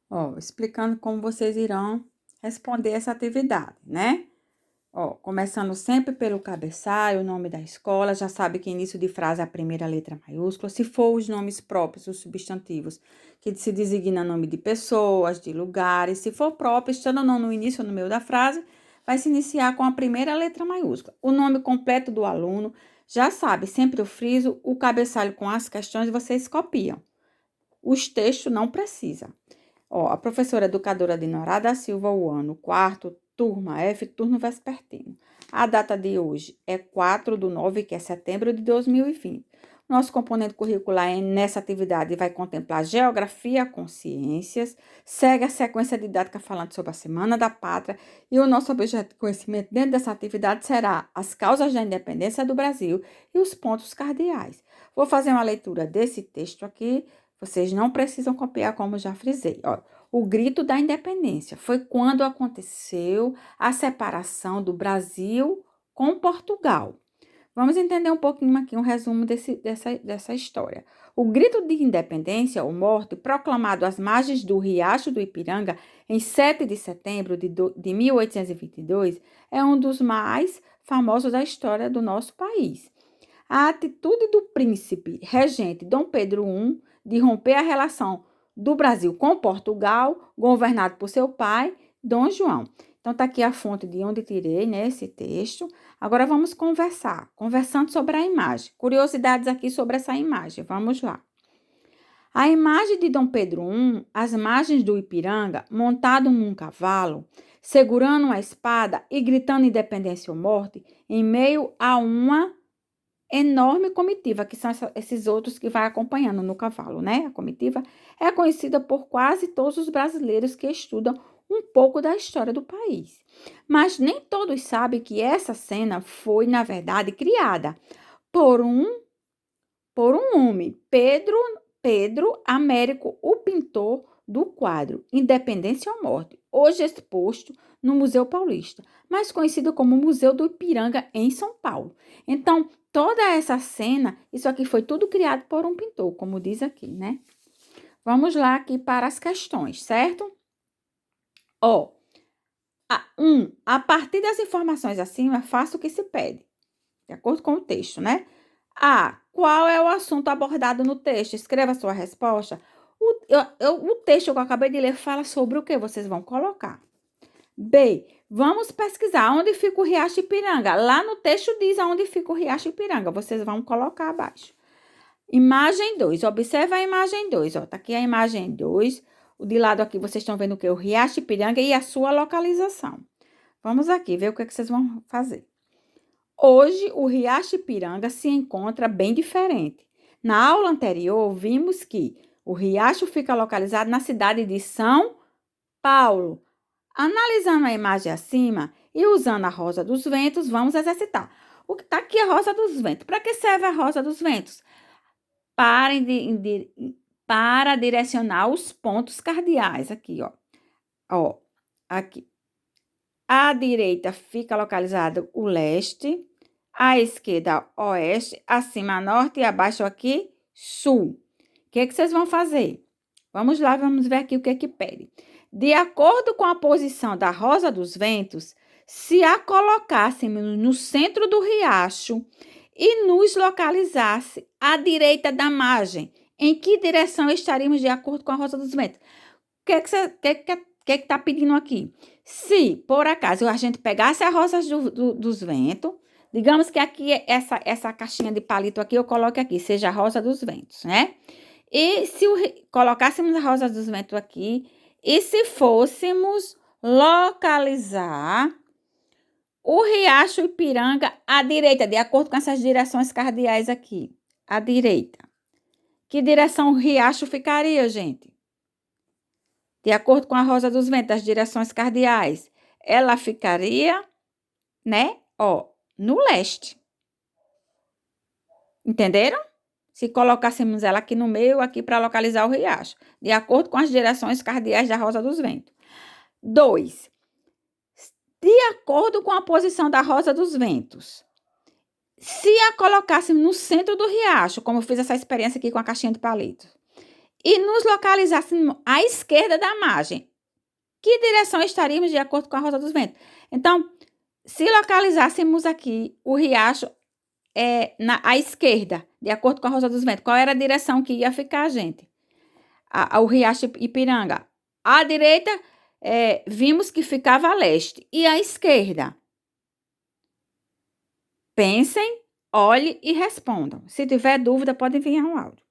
Ó, explicando como vocês irão responder essa atividade, né? Ó, começando sempre pelo cabeçalho, o nome da escola, já sabe que início de frase é a primeira letra maiúscula. Se for os nomes próprios, os substantivos, que se designa nome de pessoas, de lugares. Se for próprio, estando ou não no início ou no meio da frase, vai se iniciar com a primeira letra maiúscula. O nome completo do aluno, já sabe, sempre eu friso, o cabeçalho com as questões vocês copiam. Os textos não precisa. Ó, a professora educadora Dinorá da Silva, o ano quarto, turma F, turno vespertino. A data de hoje é 4/9, que é setembro de 2020. Nosso componente curricular nessa atividade vai contemplar geografia com ciências, segue a sequência didática falando sobre a Semana da Pátria e o nosso objeto de conhecimento dentro dessa atividade será as causas da independência do Brasil e os pontos cardeais. Vou fazer uma leitura desse texto aqui. Vocês não precisam copiar, como já frisei. Ó, o grito da independência foi quando aconteceu a separação do Brasil com Portugal. Vamos entender um pouquinho aqui um resumo dessa história. O grito de independência, ou morte, proclamado às margens do Riacho do Ipiranga em 7 de setembro de 1822, é um dos mais famosos da história do nosso país. A atitude do príncipe regente Dom Pedro I de romper a relação do Brasil com Portugal, governado por seu pai, Dom João. Então, está aqui a fonte de onde tirei, né, esse texto. Agora, vamos conversando sobre a imagem. Curiosidades aqui sobre essa imagem, vamos lá. A imagem de Dom Pedro I, às margens do Ipiranga, montado num cavalo, segurando uma espada e gritando independência ou morte, em meio a uma enorme comitiva, que são esses outros que vai acompanhando no cavalo, né? A comitiva é conhecida por quase todos os brasileiros que estudam um pouco da história do país. Mas nem todos sabem que essa cena foi, na verdade, criada por um homem, Pedro Américo, o pintor do quadro Independência ou Morte, hoje exposto no Museu Paulista, mais conhecido como Museu do Ipiranga, em São Paulo. Então, toda essa cena, isso aqui foi tudo criado por um pintor, como diz aqui, né? Vamos lá aqui para as questões, certo? Ó, a partir das informações acima, faça o que se pede, de acordo com o texto, né? A. Qual é o assunto abordado no texto? Escreva a sua resposta. O texto que eu acabei de ler fala sobre o que vocês vão colocar. B. Vamos pesquisar onde fica o Riacho Ipiranga. Lá no texto diz onde fica o Riacho Ipiranga. Vocês vão colocar abaixo. Imagem 2. Observa a imagem 2. Ó, tá aqui a imagem 2. O de lado aqui vocês estão vendo o que? O Riacho Ipiranga e a sua localização. Vamos aqui ver o que vocês vão fazer. Hoje, o Riacho Ipiranga se encontra bem diferente. Na aula anterior, vimos que o riacho fica localizado na cidade de São Paulo. Analisando a imagem acima e usando a rosa dos ventos, vamos exercitar. O que está aqui é a rosa dos ventos. Para que serve a rosa dos ventos? Para direcionar os pontos cardeais. Aqui, ó. Ó, aqui. À direita fica localizado o leste, à esquerda, oeste, acima, norte e abaixo aqui, sul. O que vocês vão fazer? Vamos lá, vamos ver aqui o que pede. De acordo com a posição da rosa dos ventos, se a colocássemos no centro do riacho e nos localizasse à direita da margem, em que direção estaríamos de acordo com a rosa dos ventos? O que está pedindo aqui? Se, por acaso, a gente pegasse a rosa dos ventos, digamos que aqui, essa caixinha de palito aqui, eu coloque aqui, seja a rosa dos ventos, né? E se colocássemos a rosa dos ventos aqui, e se fôssemos localizar o Riacho Ipiranga à direita, de acordo com essas direções cardeais aqui, à direita. Que direção o riacho ficaria, gente? De acordo com a rosa dos ventos, as direções cardeais, ela ficaria, né, ó, no leste. Entenderam? Se colocássemos ela aqui no meio, aqui para localizar o riacho, de acordo com as direções cardeais da rosa dos ventos. 2. De acordo com a posição da rosa dos ventos, se a colocássemos no centro do riacho, como eu fiz essa experiência aqui com a caixinha de palito, e nos localizássemos à esquerda da margem, que direção estaríamos de acordo com a Rosa dos Ventos? Então, se localizássemos aqui o riacho à esquerda, de acordo com a Rosa dos Ventos, qual era a direção que ia ficar, gente? O riacho Ipiranga. À direita, vimos que ficava a leste. E à esquerda? Pensem, olhem e respondam. Se tiver dúvida, pode enviar um áudio.